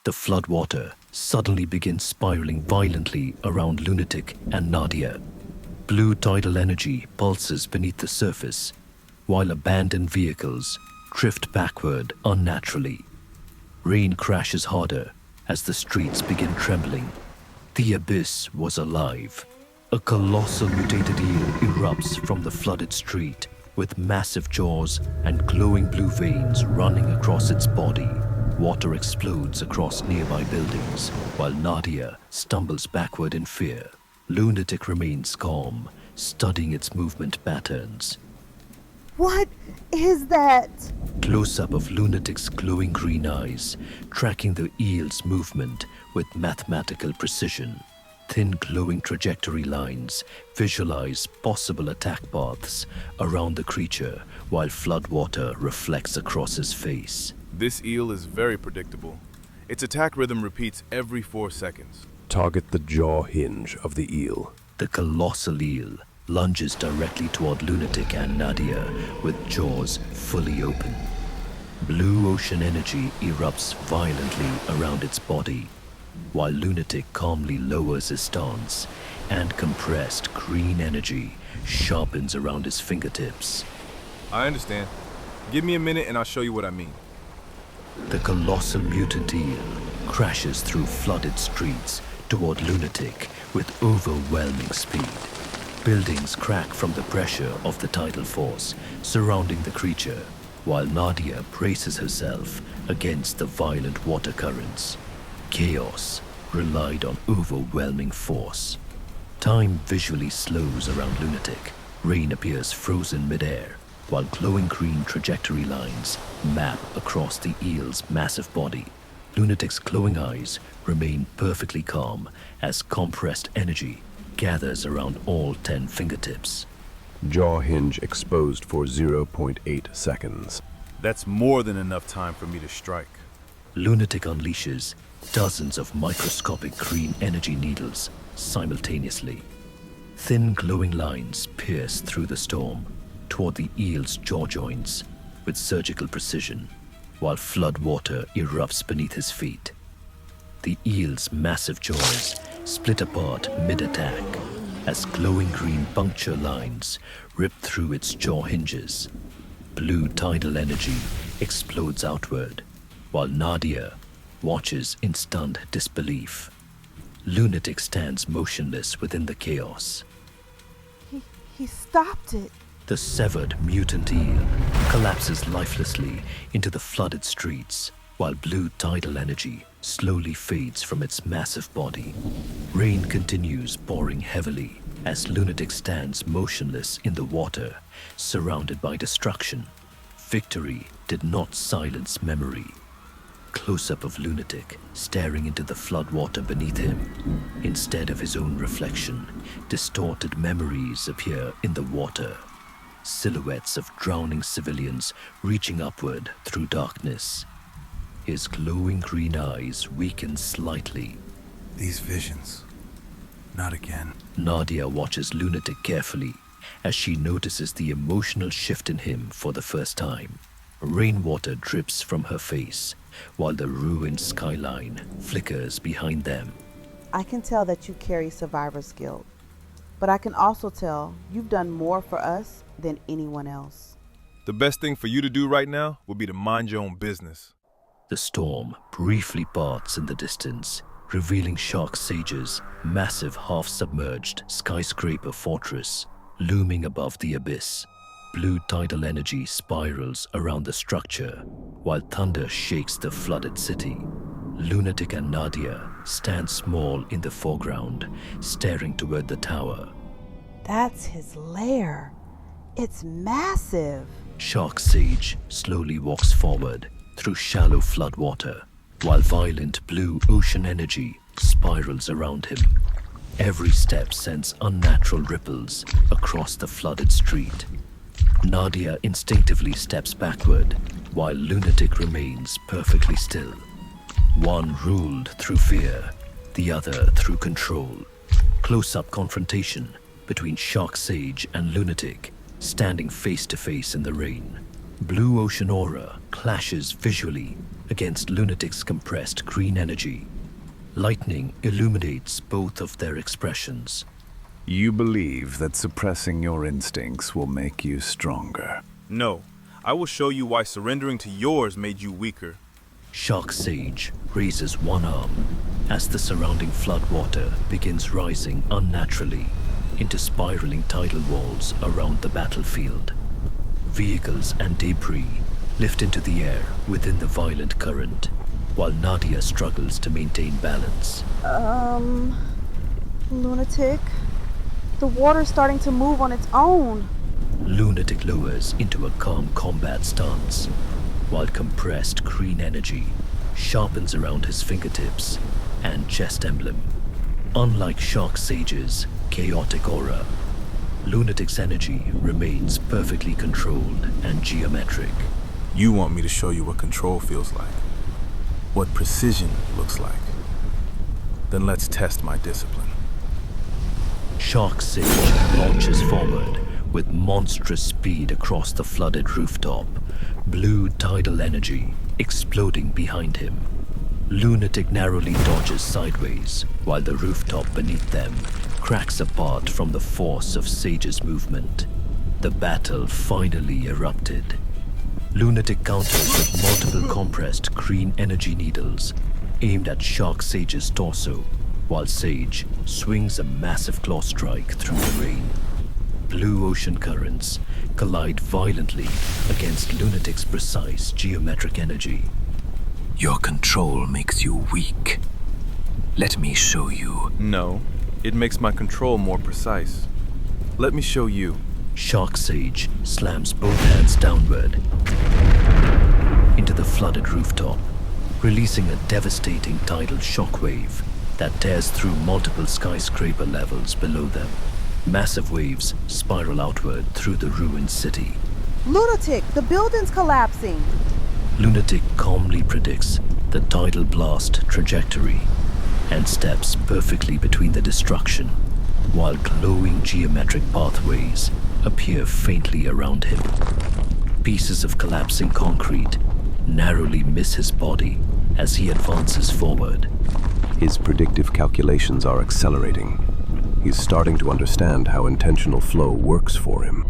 The floodwater suddenly begins spiraling violently around Lunatic and Nadia. Blue tidal energy pulses beneath the surface, while abandoned vehicles drift backward unnaturally. Rain crashes harder as the streets begin trembling. The abyss was alive. A colossal mutated eel erupts from the flooded street with massive jaws and glowing blue veins running across its body. Water explodes across nearby buildings while Nadia stumbles backward in fear. Lunatic remains calm, studying its movement patterns. What is that? Close-up of Lunatic's glowing green eyes, tracking the eel's movement with mathematical precision. Thin glowing trajectory lines visualize possible attack paths around the creature while floodwater reflects across his face. This eel is very predictable. Its attack rhythm repeats every 4 seconds. Target the jaw hinge of the eel. The colossal eel lunges directly toward Lunatic and Nadia with jaws fully open. Blue ocean energy erupts violently around its body, while Lunatic calmly lowers his stance and compressed green energy sharpens around his fingertips. I understand. Give me a minute and I'll show you what I mean. The colossal mutant eel crashes through flooded streets toward Lunatic with overwhelming speed. Buildings crack from the pressure of the tidal force surrounding the creature, while Nadia braces herself against the violent water currents. Chaos relied on overwhelming force. Time visually slows around Lunatic. Rain appears frozen midair, while glowing green trajectory lines map across the eel's massive body. Lunatic's glowing eyes remain perfectly calm as compressed energy gathers around all 10 fingertips. Jaw hinge exposed for 0.8 seconds. That's more than enough time for me to strike. Lunatic unleashes dozens of microscopic green energy needles simultaneously. Thin glowing lines pierce through the storm toward the eel's jaw joints with surgical precision, while flood water erupts beneath his feet. The eel's massive jaws split apart mid-attack as glowing green puncture lines rip through its jaw hinges. Blue tidal energy explodes outward, while Nadia watches in stunned disbelief. Lunatic stands motionless within the chaos. He stopped it. The severed mutant eel collapses lifelessly into the flooded streets, while blue tidal energy slowly fades from its massive body. Rain continues pouring heavily as Lunatic stands motionless in the water, surrounded by destruction. Victory did not silence memory. Close-up of Lunatic staring into the floodwater beneath him. Instead of his own reflection, distorted memories appear in the water. Silhouettes of drowning civilians reaching upward through darkness. His glowing green eyes weaken slightly. These visions. Not again. Nadia watches Lunatic carefully as she notices the emotional shift in him for the first time. Rainwater drips from her face, while the ruined skyline flickers behind them. I can tell that you carry survivor's guilt, but I can also tell you've done more for us than anyone else. The best thing for you to do right now would be to mind your own business. The storm briefly parts in the distance, revealing Shark Sage's massive half-submerged skyscraper fortress looming above the abyss. Blue tidal energy spirals around the structure, while thunder shakes the flooded city. Lunatic and Nadia stand small in the foreground, staring toward the tower. That's his lair. It's massive. Shark Sage slowly walks forward through shallow floodwater, while violent blue ocean energy spirals around him. Every step sends unnatural ripples across the flooded street. Nadia instinctively steps backward, while Lunatic remains perfectly still. One ruled through fear, the other through control. Close-up confrontation between Shark Sage and Lunatic, standing face to face in the rain. Blue ocean aura clashes visually against Lunatic's compressed green energy. Lightning illuminates both of their expressions. You believe that suppressing your instincts will make you stronger. No, I will show you why surrendering to yours made you weaker. Shark Sage raises one arm as the surrounding floodwater begins rising unnaturally into spiraling tidal walls around the battlefield. Vehicles and debris lift into the air within the violent current, while Nadia struggles to maintain balance. Lunatic? The water's starting to move on its own. Lunatic lowers into a calm combat stance, while compressed green energy sharpens around his fingertips and chest emblem. Unlike Shark Sage's chaotic aura, Lunatic's energy remains perfectly controlled and geometric. You want me to show you what control feels like, what precision looks like. Then let's test my discipline. Shark Sage launches forward with monstrous speed across the flooded rooftop, blue tidal energy exploding behind him. Lunatic narrowly dodges sideways, while the rooftop beneath them cracks apart from the force of Sage's movement. The battle finally erupted. Lunatic counters with multiple compressed green energy needles aimed at Shark Sage's torso, while Sage swings a massive claw strike through the rain. Blue ocean currents collide violently against Lunatic's precise geometric energy. Your control makes you weak. Let me show you. No, it makes my control more precise. Let me show you. Shark Sage slams both hands downward into the flooded rooftop, releasing a devastating tidal shockwave that tears through multiple skyscraper levels below them. Massive waves spiral outward through the ruined city. Lunatic, the building's collapsing. Lunatic calmly predicts the tidal blast trajectory and steps perfectly between the destruction, while glowing geometric pathways appear faintly around him. Pieces of collapsing concrete narrowly miss his body as he advances forward. His predictive calculations are accelerating. He's starting to understand how intentional flow works for him.